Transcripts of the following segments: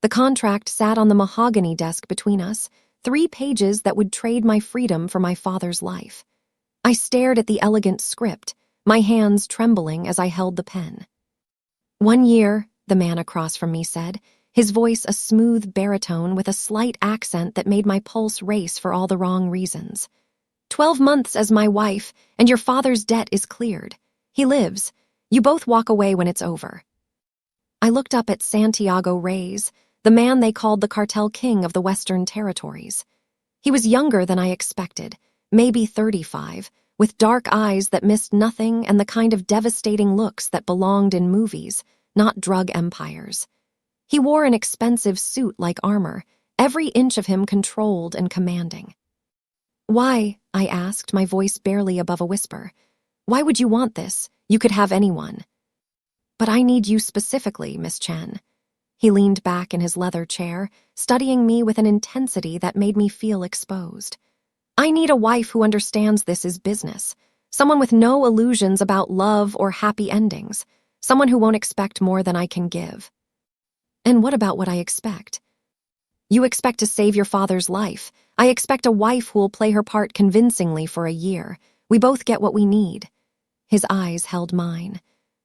The contract sat on the mahogany desk between us, 3 pages that would trade my freedom for my father's life. I stared at the elegant script, my hands trembling as I held the pen. 1 year, the man across from me said, his voice a smooth baritone with a slight accent that made my pulse race for all the wrong reasons. 12 months as my wife, and your father's debt is cleared. He lives. You both walk away when it's over. I looked up at Santiago Reyes, the man they called the Cartel King of the Western Territories. He was younger than I expected, maybe 35, with dark eyes that missed nothing and the kind of devastating looks that belonged in movies, not drug empires. He wore an expensive suit like armor, every inch of him controlled and commanding. Why, I asked, my voice barely above a whisper. Why would you want this? You could have anyone. But I need you specifically, Miss Chen. He leaned back in his leather chair, studying me with an intensity that made me feel exposed. I need a wife who understands this is business, someone with no illusions about love or happy endings, someone who won't expect more than I can give. And what about what I expect? You expect to save your father's life. I expect a wife who will play her part convincingly for a year. We both get what we need. His eyes held mine.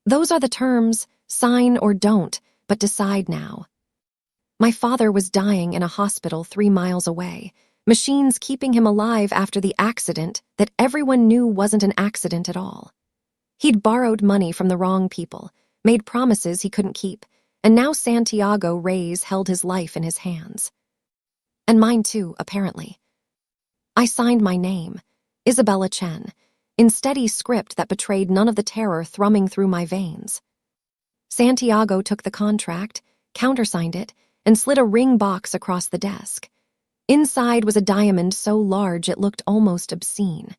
Those are the terms, sign or don't, but decide now. My father was dying in a hospital 3 miles away, machines keeping him alive after the accident that everyone knew wasn't an accident at all. He'd borrowed money from the wrong people, made promises he couldn't keep, and now Santiago Reyes held his life in his hands. And mine too, apparently. I signed my name, Isabella Chen, in steady script that betrayed none of the terror thrumming through my veins. Santiago took the contract, countersigned it, and slid a ring box across the desk. Inside was a diamond so large it looked almost obscene.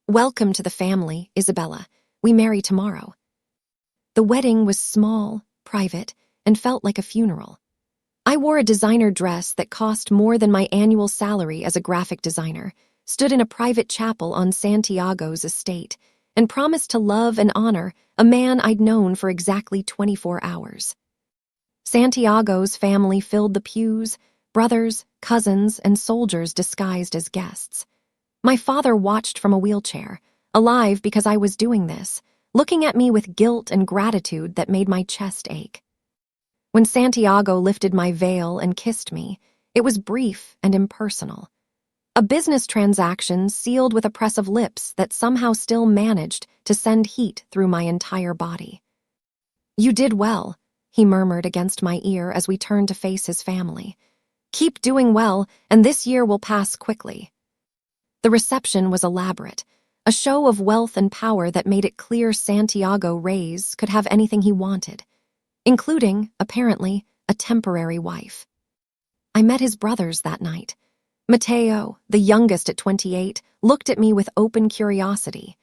Welcome to the family, Isabella. We marry tomorrow. The wedding was small, private, and felt like a funeral. I wore a designer dress that cost more than my annual salary as a graphic designer, stood in a private chapel on Santiago's estate, and promised to love and honor a man I'd known for exactly 24 hours. Santiago's family filled the pews, brothers, cousins, and soldiers disguised as guests. My father watched from a wheelchair, alive because I was doing this, looking at me with guilt and gratitude that made my chest ache. When Santiago lifted my veil and kissed me, it was brief and impersonal. A business transaction sealed with a press of lips that somehow still managed to send heat through my entire body. You did well, he murmured against my ear as we turned to face his family. Keep doing well, and this year will pass quickly. The reception was elaborate, a show of wealth and power that made it clear Santiago Reyes could have anything he wanted, including, apparently, a temporary wife. I met his brothers that night. Mateo, the youngest at 28, looked at me with open curiosity.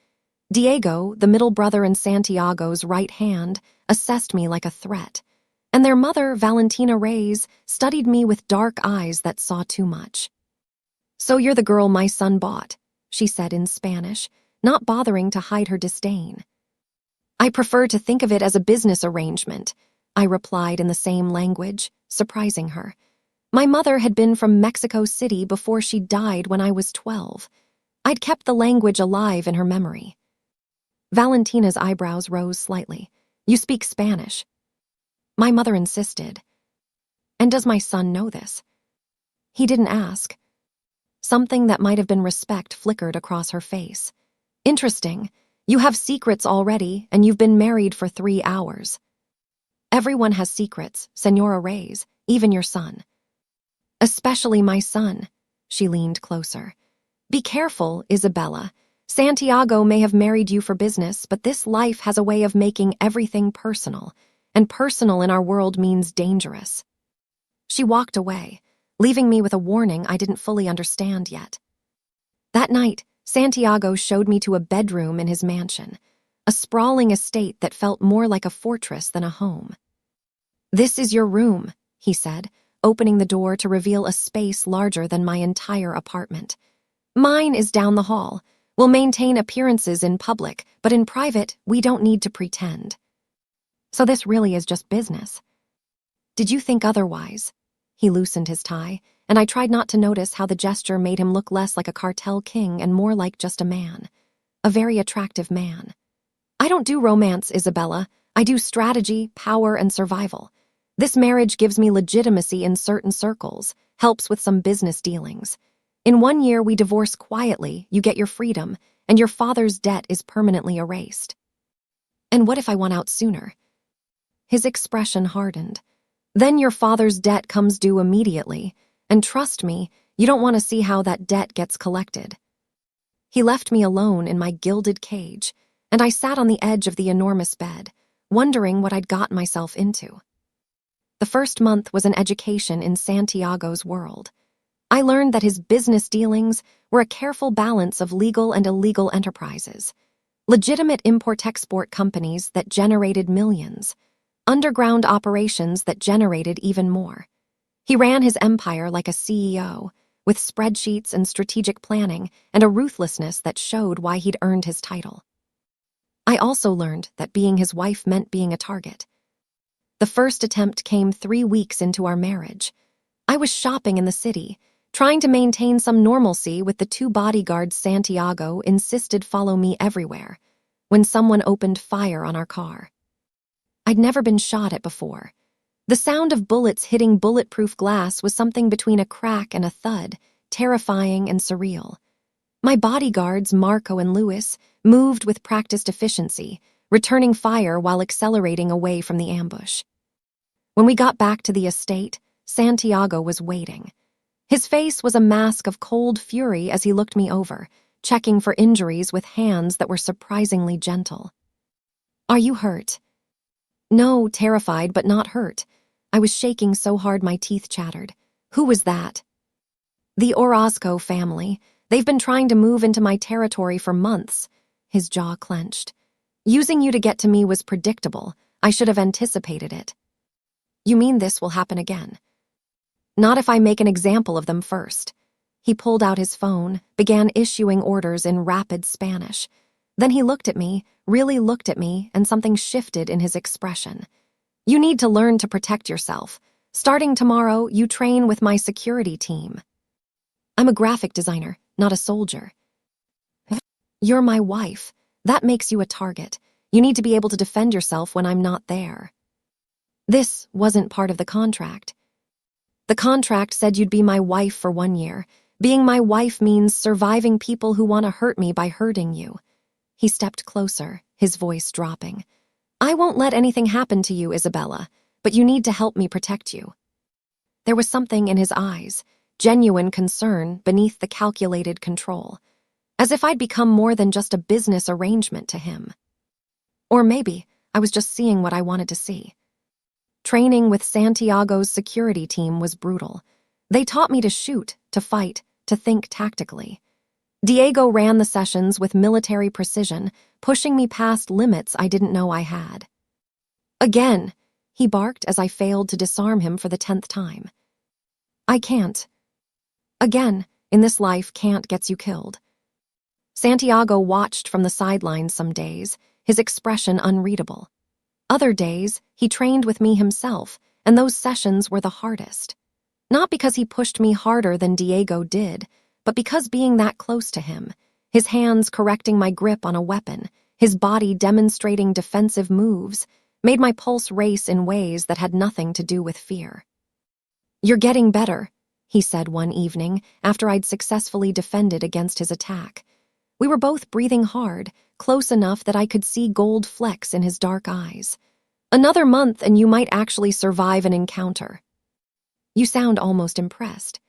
Diego, the middle brother and Santiago's right hand, assessed me like a threat. And their mother, Valentina Reyes, studied me with dark eyes that saw too much. So you're the girl my son bought, she said in Spanish, not bothering to hide her disdain. I prefer to think of it as a business arrangement, I replied in the same language, surprising her. My mother had been from Mexico City before she died when I was 12. I'd kept the language alive in her memory. Valentina's eyebrows rose slightly. You speak Spanish. My mother insisted. And does my son know this? He didn't ask. Something that might have been respect flickered across her face. Interesting. You have secrets already, and you've been married for 3 hours. Everyone has secrets, Senora Reyes, even your son. Especially my son, she leaned closer. Be careful, Isabella. Santiago may have married you for business, but this life has a way of making everything personal, and personal in our world means dangerous. She walked away, leaving me with a warning I didn't fully understand yet. That night, Santiago showed me to a bedroom in his mansion, a sprawling estate that felt more like a fortress than a home. This is your room, he said, opening the door to reveal a space larger than my entire apartment. Mine is down the hall. We'll maintain appearances in public, but in private, we don't need to pretend. So this really is just business. Did you think otherwise? He loosened his tie, and I tried not to notice how the gesture made him look less like a cartel king and more like just a man. A very attractive man. I don't do romance, Isabella. I do strategy, power, and survival. This marriage gives me legitimacy in certain circles, helps with some business dealings. In 1 year, we divorce quietly, you get your freedom, and your father's debt is permanently erased. And what if I want out sooner? His expression hardened. Then your father's debt comes due immediately, and trust me, you don't want to see how that debt gets collected. He left me alone in my gilded cage, and I sat on the edge of the enormous bed, wondering what I'd gotten myself into. The first month was an education in Santiago's world. I learned that his business dealings were a careful balance of legal and illegal enterprises, legitimate import-export companies that generated millions, underground operations that generated even more. He ran his empire like a CEO, with spreadsheets and strategic planning and a ruthlessness that showed why he'd earned his title. I also learned that being his wife meant being a target. The first attempt came 3 weeks into our marriage. I was shopping in the city, trying to maintain some normalcy with the 2 bodyguards Santiago insisted follow me everywhere, when someone opened fire on our car. I'd never been shot at before. The sound of bullets hitting bulletproof glass was something between a crack and a thud, terrifying and surreal. My bodyguards, Marco and Louis, moved with practiced efficiency, returning fire while accelerating away from the ambush. When we got back to the estate, Santiago was waiting. His face was a mask of cold fury as he looked me over, checking for injuries with hands that were surprisingly gentle. "Are you hurt?" "No, terrified, but not hurt." I was shaking so hard my teeth chattered. "Who was that?" "The Orozco family. They've been trying to move into my territory for months." His jaw clenched. "Using you to get to me was predictable. I should have anticipated it." "You mean this will happen again?" "Not if I make an example of them first." He pulled out his phone, began issuing orders in rapid Spanish. Then he looked at me, really looked at me, and something shifted in his expression. "You need to learn to protect yourself. Starting tomorrow, you train with my security team." "I'm a graphic designer, not a soldier." "You're my wife. That makes you a target. You need to be able to defend yourself when I'm not there." "This wasn't part of the contract." "The contract said you'd be my wife for 1 year. Being my wife means surviving people who want to hurt me by hurting you." He stepped closer, his voice dropping. "I won't let anything happen to you, Isabella, but you need to help me protect you." There was something in his eyes, genuine concern beneath the calculated control, as if I'd become more than just a business arrangement to him. Or maybe I was just seeing what I wanted to see. Training with Santiago's security team was brutal. They taught me to shoot, to fight, to think tactically. Diego ran the sessions with military precision, pushing me past limits I didn't know I had. "Again," he barked as I failed to disarm him for the 10th time. "I can't." Again, in this life, can't gets you killed. Santiago watched from the sidelines some days, his expression unreadable. Other days, he trained with me himself, and those sessions were the hardest. Not because he pushed me harder than Diego did, but because being that close to him, his hands correcting my grip on a weapon, his body demonstrating defensive moves, made my pulse race in ways that had nothing to do with fear. "You're getting better," he said one evening after I'd successfully defended against his attack. We were both breathing hard, close enough that I could see gold flecks in his dark eyes. "Another month and you might actually survive an encounter." "You sound almost impressed."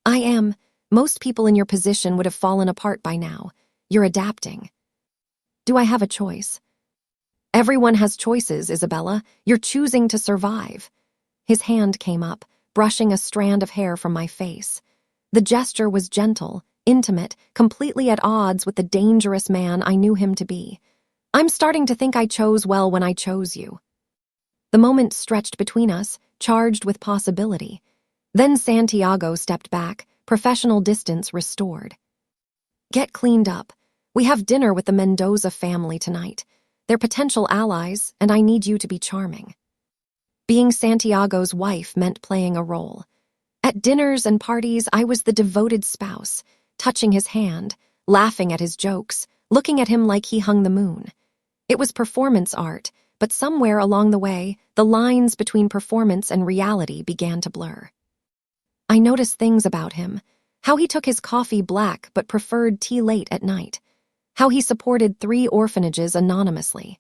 "I am. Most people in your position would have fallen apart by now. You're adapting." "Do I have a choice?" "Everyone has choices, Isabella. You're choosing to survive." His hand came up, brushing a strand of hair from my face. The gesture was gentle, intimate, completely at odds with the dangerous man I knew him to be. "I'm starting to think I chose well when I chose you." The moment stretched between us, charged with possibility. Then Santiago stepped back, professional distance restored. "Get cleaned up. We have dinner with the Mendoza family tonight. They're potential allies, and I need you to be charming." Being Santiago's wife meant playing a role. At dinners and parties, I was the devoted spouse, touching his hand, laughing at his jokes, looking at him like he hung the moon. It was performance art, but somewhere along the way, the lines between performance and reality began to blur. I noticed things about him: how he took his coffee black but preferred tea late at night, how he supported 3 orphanages anonymously,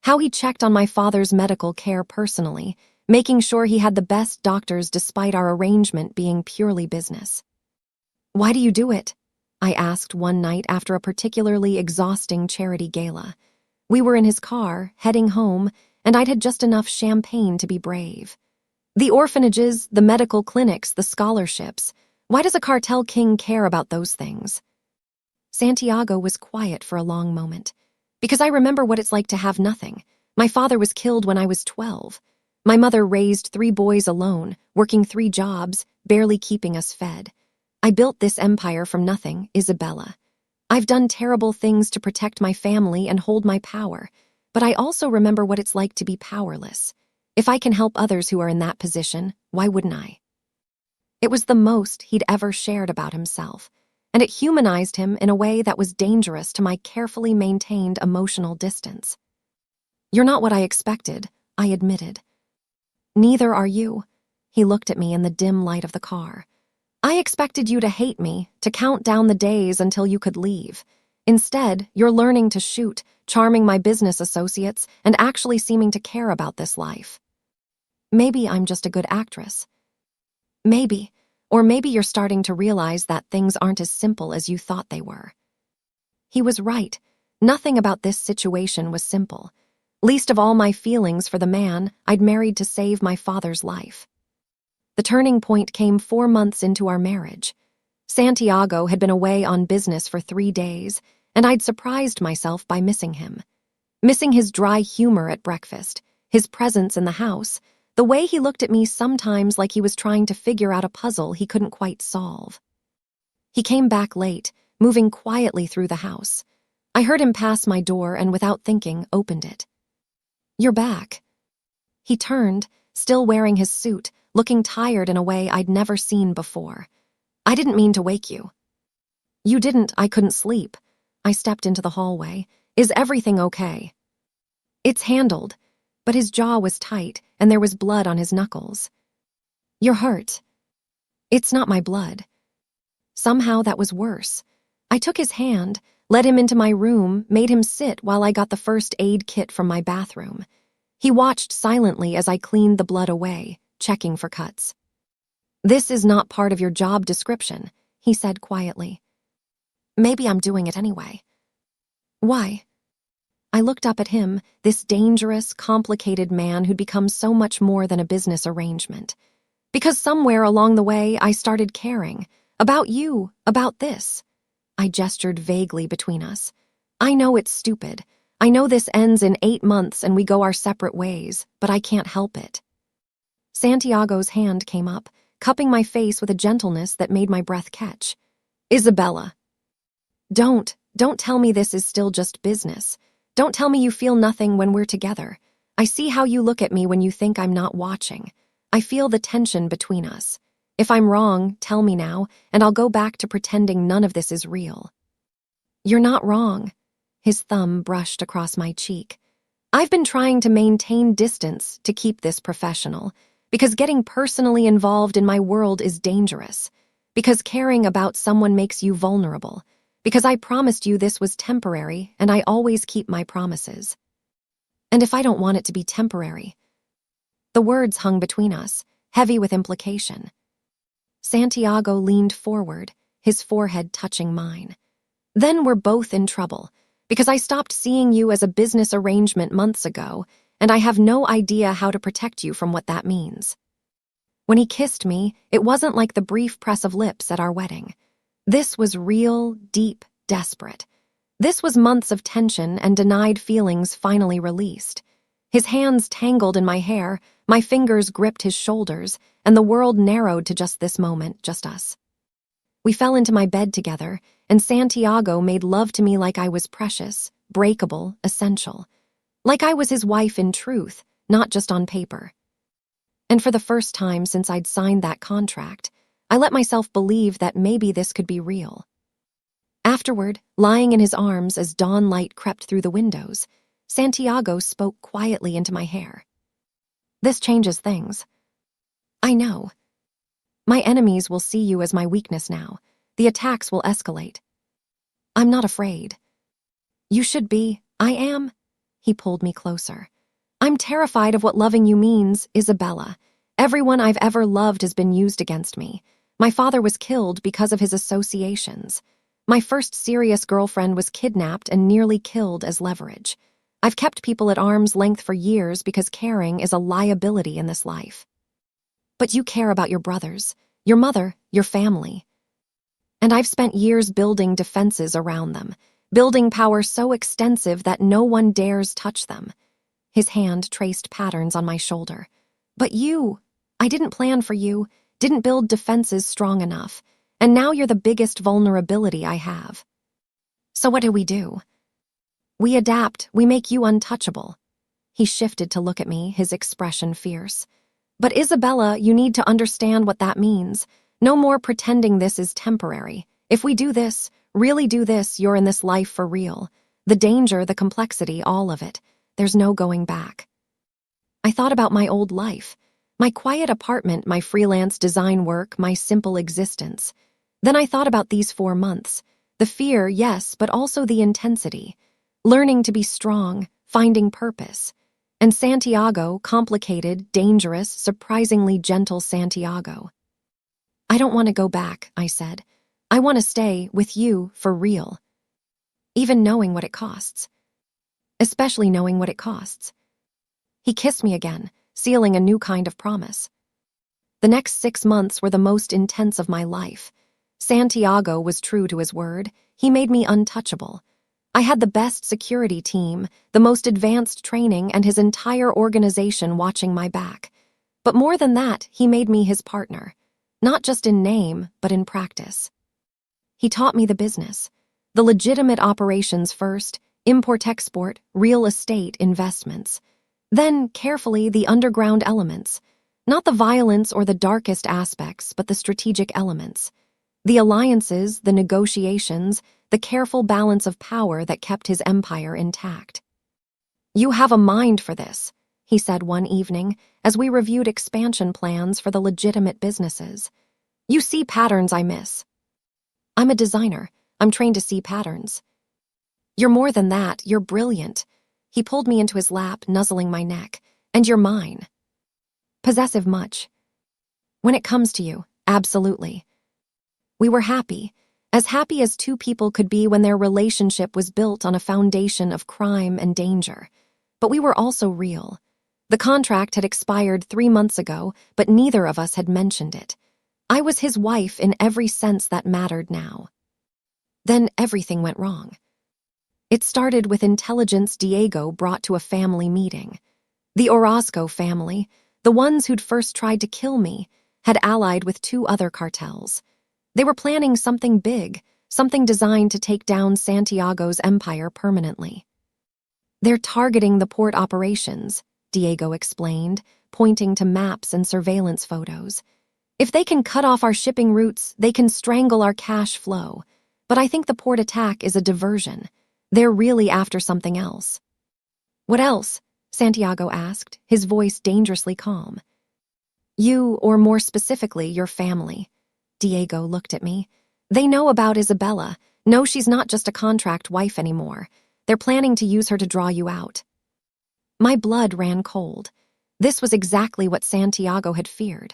how he checked on my father's medical care personally, making sure he had the best doctors despite our arrangement being purely business. "Why do you do it?" I asked one night after a particularly exhausting charity gala. We were in his car, heading home, and I'd had just enough champagne to be brave. "The orphanages, the medical clinics, the scholarships. Why does a cartel king care about those things?" Santiago was quiet for a long moment. "Because I remember what it's like to have nothing. My father was killed when I was 12. My mother raised 3 boys alone, working 3 jobs, barely keeping us fed. I built this empire from nothing, Isabella. I've done terrible things to protect my family and hold my power, but I also remember what it's like to be powerless. If I can help others who are in that position, why wouldn't I?" It was the most he'd ever shared about himself, and it humanized him in a way that was dangerous to my carefully maintained emotional distance. "You're not what I expected," I admitted. "Neither are you." He looked at me in the dim light of the car. "I expected you to hate me, to count down the days until you could leave. Instead, you're learning to shoot, charming my business associates, and actually seeming to care about this life. Maybe I'm just a good actress. Maybe. Or maybe you're starting to realize that things aren't as simple as you thought they were." He was right. Nothing about this situation was simple. Least of all my feelings for the man I'd married to save my father's life. The turning point came 4 months into our marriage. Santiago had been away on business for 3 days, and I'd surprised myself by missing him. Missing his dry humor at breakfast, his presence in the house, the way he looked at me sometimes like he was trying to figure out a puzzle he couldn't quite solve. He came back late, moving quietly through the house. I heard him pass my door and without thinking, opened it. "You're back." He turned, still wearing his suit, looking tired in a way I'd never seen before. "I didn't mean to wake you." "You didn't, I couldn't sleep." I stepped into the hallway. "Is everything okay?" "It's handled," but his jaw was tight and there was blood on his knuckles. "You're hurt." "It's not my blood." Somehow that was worse. I took his hand, led him into my room, made him sit while I got the first aid kit from my bathroom. He watched silently as I cleaned the blood away, checking for cuts. "This is not part of your job description," he said quietly. "Maybe I'm doing it anyway." "Why?" I looked up at him, this dangerous, complicated man who'd become so much more than a business arrangement. "Because somewhere along the way I started caring. About you, about this." I gestured vaguely between us. "I know it's stupid. I know this ends in 8 months and we go our separate ways, but I can't help it." Santiago's hand came up, cupping my face with a gentleness that made my breath catch. "Isabella, don't tell me this is still just business. Don't tell me you feel nothing when we're together. I see how you look at me when you think I'm not watching. I feel the tension between us. If I'm wrong, tell me now, and I'll go back to pretending none of this is real." "You're not wrong." His thumb brushed across my cheek. "I've been trying to maintain distance to keep this professional, because getting personally involved in my world is dangerous, because caring about someone makes you vulnerable, because I promised you this was temporary and I always keep my promises. And if I don't want it to be temporary?" The words hung between us, heavy with implication. Santiago leaned forward, his forehead touching mine. "Then we're both in trouble, because I stopped seeing you as a business arrangement months ago, and I have no idea how to protect you from what that means." When he kissed me, it wasn't like the brief press of lips at our wedding. This was real, deep, desperate. This was months of tension and denied feelings finally released. His hands tangled in my hair, my fingers gripped his shoulders, and the world narrowed to just this moment, just us. We fell into my bed together, and Santiago made love to me like I was precious, breakable, essential. Like I was his wife in truth, not just on paper. And for the first time since I'd signed that contract, I let myself believe that maybe this could be real. Afterward, lying in his arms as dawn light crept through the windows, Santiago spoke quietly into my hair. "This changes things. I know. My enemies will see you as my weakness now. The attacks will escalate. I'm not afraid." "You should be. I am." He pulled me closer. "I'm terrified of what loving you means, Isabella. Everyone I've ever loved has been used against me. My father was killed because of his associations. My first serious girlfriend was kidnapped and nearly killed as leverage. I've kept people at arm's length for years because caring is a liability in this life. But you care about your brothers, your mother, your family. And I've spent years building defenses around them, building power so extensive that no one dares touch them." His hand traced patterns on my shoulder. "But you, I didn't plan for you, didn't build defenses strong enough, and now you're the biggest vulnerability I have. So what do? We adapt, we make you untouchable." He shifted to look at me, his expression fierce. "But Isabella, you need to understand what that means. No more pretending this is temporary. If we do this, really do this, you're in this life for real. The danger, the complexity, all of it. There's no going back." I thought about my old life, my quiet apartment, my freelance design work, my simple existence. Then I thought about these 4 months. The fear, yes, but also the intensity. Learning to be strong, finding purpose. And Santiago, complicated, dangerous, surprisingly gentle Santiago. "I don't want to go back," I said. "I want to stay with you for real. Even knowing what it costs. Especially knowing what it costs." He kissed me again, sealing a new kind of promise. The next 6 months were the most intense of my life. Santiago was true to his word. He made me untouchable. I had the best security team, the most advanced training, and his entire organization watching my back. But more than that, he made me his partner. Not just in name, but in practice. He taught me the business. The legitimate operations first, import-export, real estate, investments. Then, carefully, the underground elements. Not the violence or the darkest aspects, but the strategic elements. The alliances, the negotiations, the careful balance of power that kept his empire intact. "You have a mind for this," he said one evening as we reviewed expansion plans for the legitimate businesses. "You see patterns I miss." "I'm a designer. I'm trained to see patterns." "You're more than that. You're brilliant." He pulled me into his lap, nuzzling my neck. "And you're mine." "Possessive much?" "When it comes to you, absolutely." We were happy as two people could be when their relationship was built on a foundation of crime and danger. But we were also real. The contract had expired 3 months ago, but neither of us had mentioned it. I was his wife in every sense that mattered now. Then everything went wrong. It started with intelligence Diego brought to a family meeting. The Orozco family, the ones who'd first tried to kill me, had allied with 2 other cartels. They were planning something big, something designed to take down Santiago's empire permanently. "They're targeting the port operations," Diego explained, pointing to maps and surveillance photos. "If they can cut off our shipping routes, they can strangle our cash flow. But I think the port attack is a diversion. They're really after something else." "What else?" Santiago asked, his voice dangerously calm. "You, or more specifically, your family." Diego looked at me. "They know about Isabella, know she's not just a contract wife anymore. They're planning to use her to draw you out." My blood ran cold. This was exactly what Santiago had feared.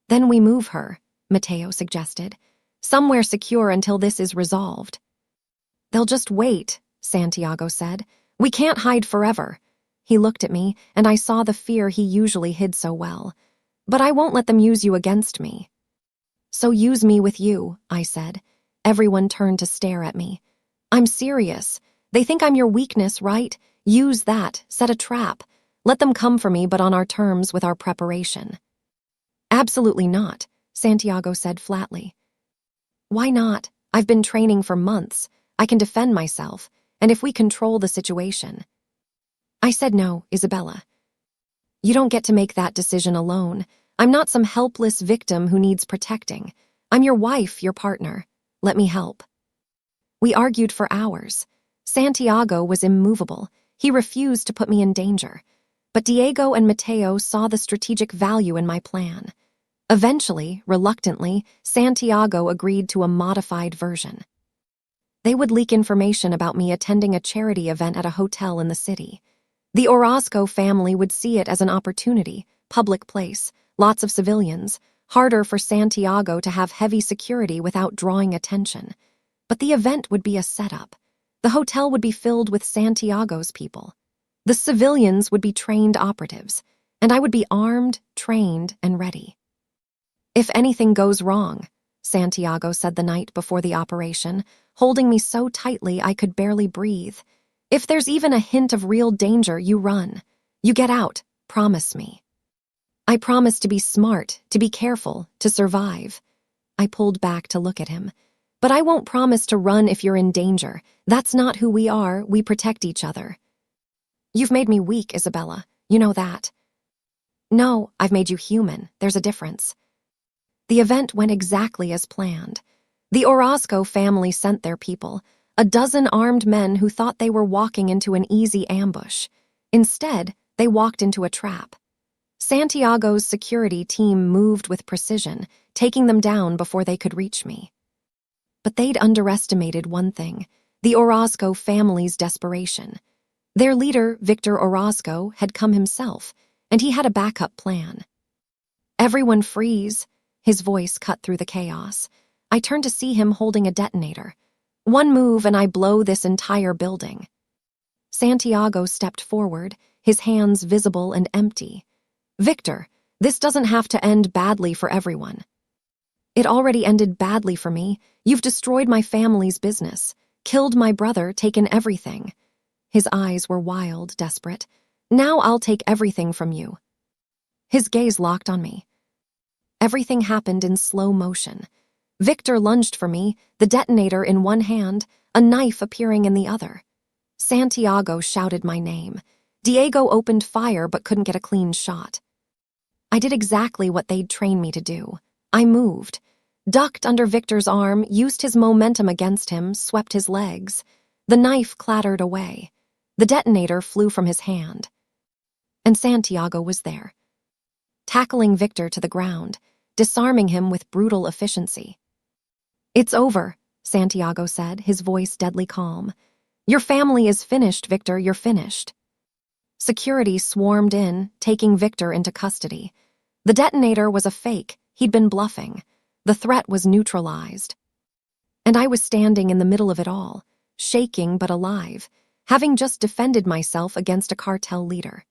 "Then we move her," Mateo suggested. "Somewhere secure until this is resolved." "They'll just wait," Santiago said. "We can't hide forever." He looked at me, and I saw the fear he usually hid so well. "But I won't let them use you against me." "So use me with you," I said. Everyone turned to stare at me. "I'm serious. They think I'm your weakness, right? Use that, set a trap. Let them come for me, but on our terms with our preparation." "Absolutely not," Santiago said flatly. "Why not? I've been training for months. I can defend myself, and if we control the situation." I said no, Isabella. You don't get to make that decision alone. I'm not some helpless victim who needs protecting. I'm your wife, your partner. Let me help." We argued for hours. Santiago was immovable. He refused to put me in danger. But Diego and Mateo saw the strategic value in my plan. Eventually, reluctantly, Santiago agreed to a modified version. They would leak information about me attending a charity event at a hotel in the city. The Orozco family would see it as an opportunity, public place, lots of civilians, harder for Santiago to have heavy security without drawing attention. But the event would be a setup. The hotel would be filled with Santiago's people. The civilians would be trained operatives, and I would be armed, trained, and ready. "If anything goes wrong," Santiago said the night before the operation, holding me so tightly I could barely breathe. "If there's even a hint of real danger, you run. You get out, promise me." I promised to be smart, to be careful, to survive. I pulled back to look at him. "But I won't promise to run if you're in danger. That's not who we are. We protect each other." "You've made me weak, Isabella. You know that." "No, I've made you human. There's a difference." The event went exactly as planned. The Orozco family sent their people, a dozen armed men who thought they were walking into an easy ambush. Instead, they walked into a trap. Santiago's security team moved with precision, taking them down before they could reach me. But they'd underestimated one thing: the Orozco family's desperation. Their leader, Victor Orozco, had come himself, and he had a backup plan. "Everyone freeze," his voice cut through the chaos. I turned to see him holding a detonator. "One move and I blow this entire building." Santiago stepped forward, his hands visible and empty. "Victor, this doesn't have to end badly for everyone." "It already ended badly for me. You've destroyed my family's business, killed my brother, taken everything." His eyes were wild, desperate. "Now I'll take everything from you." His gaze locked on me. Everything happened in slow motion. Victor lunged for me, the detonator in one hand, a knife appearing in the other. Santiago shouted my name. Diego opened fire but couldn't get a clean shot. I did exactly what they'd trained me to do. I moved, ducked under Victor's arm, used his momentum against him, swept his legs. The knife clattered away. The detonator flew from his hand. And Santiago was there, tackling Victor to the ground, disarming him with brutal efficiency. "It's over," Santiago said, his voice deadly calm. "Your family is finished, Victor, you're finished." Security swarmed in, taking Victor into custody. The detonator was a fake. He'd been bluffing. The threat was neutralized. And I was standing in the middle of it all, shaking but alive, having just defended myself against a cartel leader.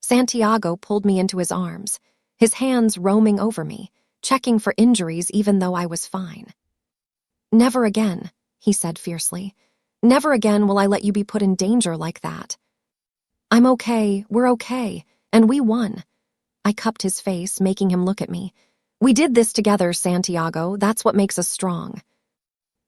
Santiago pulled me into his arms, his hands roaming over me, checking for injuries even though I was fine. "Never again," he said fiercely. "Never again will I let you be put in danger like that." "I'm okay, we're okay, and we won." I cupped his face, making him look at me. "We did this together, Santiago. That's what makes us strong."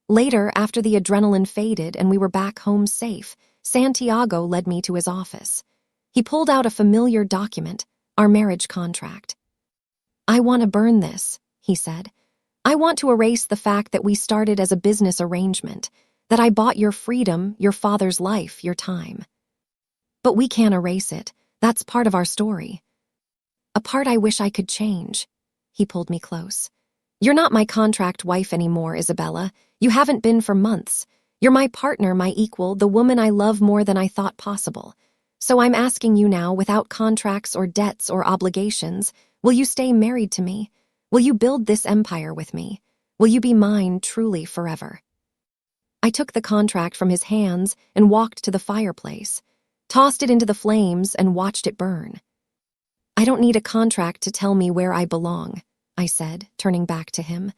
Later, after the adrenaline faded and we were back home safe, Santiago led me to his office. He pulled out a familiar document, our marriage contract. "I want to burn this," he said. "I want to erase the fact that we started as a business arrangement, that I bought your freedom, your father's life, your time. But we can't erase it. That's part of our story. A part I wish I could change." He pulled me close. "You're not my contract wife anymore, Isabella. You haven't been for months. You're my partner, my equal, the woman I love more than I thought possible. So I'm asking you now, without contracts or debts or obligations, will you stay married to me? Will you build this empire with me? Will you be mine truly forever?" I took the contract from his hands and walked to the fireplace, tossed it into the flames and watched it burn. "I don't need a contract to tell me where I belong," I said, turning back to him.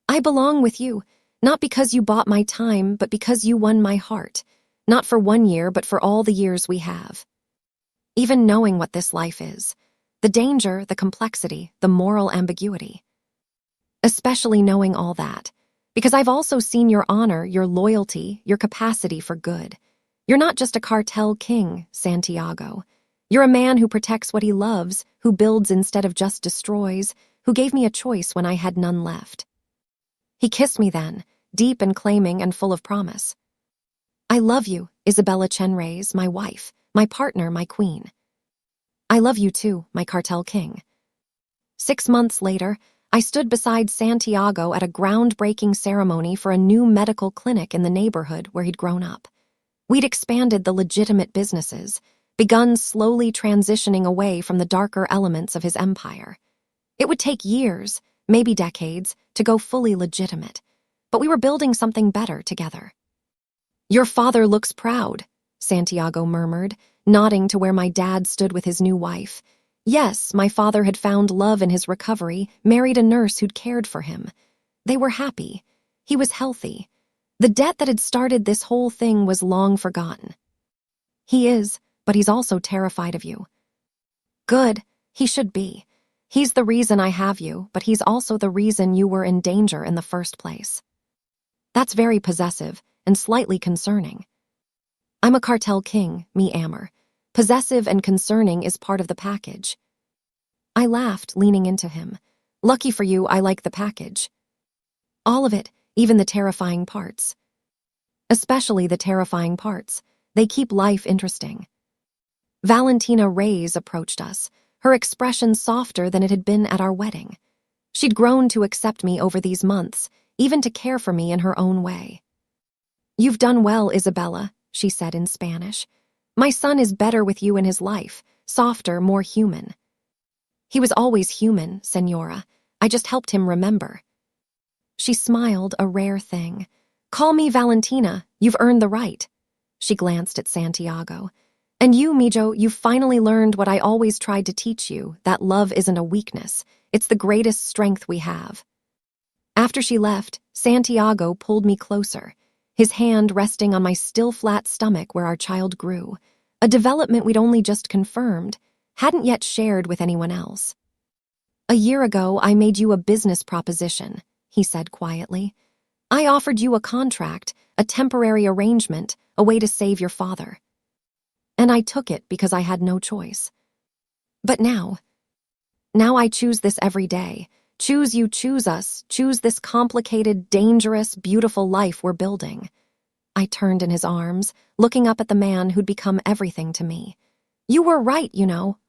"I belong with you, not because you bought my time, but because you won my heart, not for 1 year, but for all the years we have." Even knowing what this life is, the danger, the complexity, the moral ambiguity. Especially knowing all that, because I've also seen your honor, your loyalty, your capacity for good. You're not just a cartel king, Santiago. You're a man who protects what he loves, who builds instead of just destroys, who gave me a choice when I had none left." He kissed me then, deep and claiming and full of promise. "I love you, Isabella Chen Reyes, my wife, my partner, my queen. I love you too, my Cartel King." 6 months later, I stood beside Santiago at a groundbreaking ceremony for a new medical clinic in the neighborhood where he'd grown up. We'd expanded the legitimate businesses, begun slowly transitioning away from the darker elements of his empire. It would take years, maybe decades, to go fully legitimate, but we were building something better together. "Your father looks proud," Santiago murmured, nodding to where my dad stood with his new wife. Yes, my father had found love in his recovery, married a nurse who'd cared for him. They were happy. He was healthy. The debt that had started this whole thing was long forgotten. "He is, but he's also terrified of you." "Good, he should be. He's the reason I have you, but he's also the reason you were in danger in the first place." That's very possessive and slightly concerning. I'm a Cartel King, me Amber. Possessive and concerning is part of the package. I laughed, leaning into him. Lucky for you, I like the package. All of it, even the terrifying parts. Especially the terrifying parts. They keep life interesting. Valentina Reyes approached us, her expression softer than it had been at our wedding. She'd grown to accept me over these months, even to care for me in her own way. "You've done well, Isabella," she said in Spanish. "My son is better with you in his life, softer, more human." "He was always human, Senora. I just helped him remember." She smiled, a rare thing. "Call me Valentina. You've earned the right." She glanced at Santiago. "And you, Mijo, you've finally learned what I always tried to teach you, that love isn't a weakness. It's the greatest strength we have." After she left, Santiago pulled me closer, his hand resting on my still flat stomach where our child grew, a development we'd only just confirmed, hadn't yet shared with anyone else. "A year ago, I made you a business proposition," he said quietly. "I offered you a contract, a temporary arrangement, a way to save your father. And I took it because I had no choice. But now I choose this every day. Choose you, choose us, choose this complicated, dangerous, beautiful life we're building." I turned in his arms, looking up at the man who'd become everything to me. "You were right,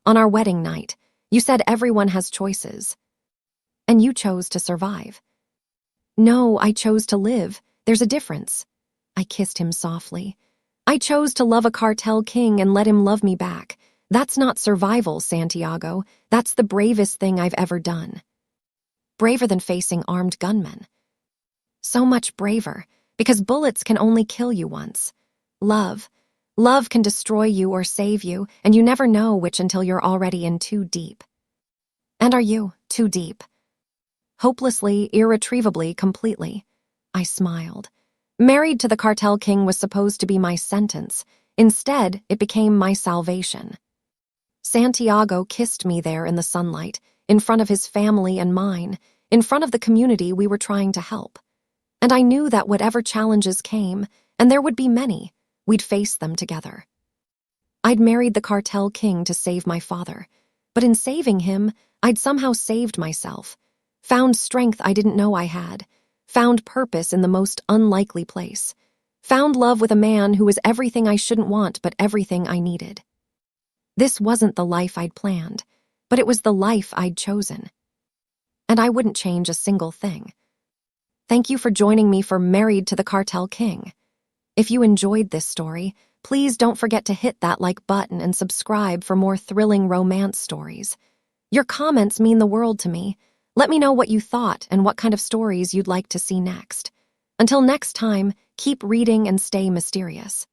on our wedding night. You said everyone has choices. And you chose to survive." "No, I chose to live. There's a difference." I kissed him softly. "I chose to love a Cartel King and let him love me back. That's not survival, Santiago. That's the bravest thing I've ever done." Braver than facing armed gunmen. So much braver, because bullets can only kill you once. Love can destroy you or save you, and you never know which until you're already in too deep. And are you too deep? Hopelessly, irretrievably, completely. I smiled. Married to the Cartel King was supposed to be my sentence. Instead, it became my salvation. Santiago kissed me there in the sunlight, in front of his family and mine, in front of the community we were trying to help. And I knew that whatever challenges came, and there would be many, we'd face them together. I'd married the Cartel King to save my father, but in saving him, I'd somehow saved myself, found strength I didn't know I had, found purpose in the most unlikely place, found love with a man who was everything I shouldn't want but everything I needed. This wasn't the life I'd planned, but it was the life I'd chosen. And I wouldn't change a single thing. Thank you for joining me for Married to the Cartel King. If you enjoyed this story, please don't forget to hit that like button and subscribe for more thrilling romance stories. Your comments mean the world to me. Let me know what you thought and what kind of stories you'd like to see next. Until next time, keep reading and stay mysterious.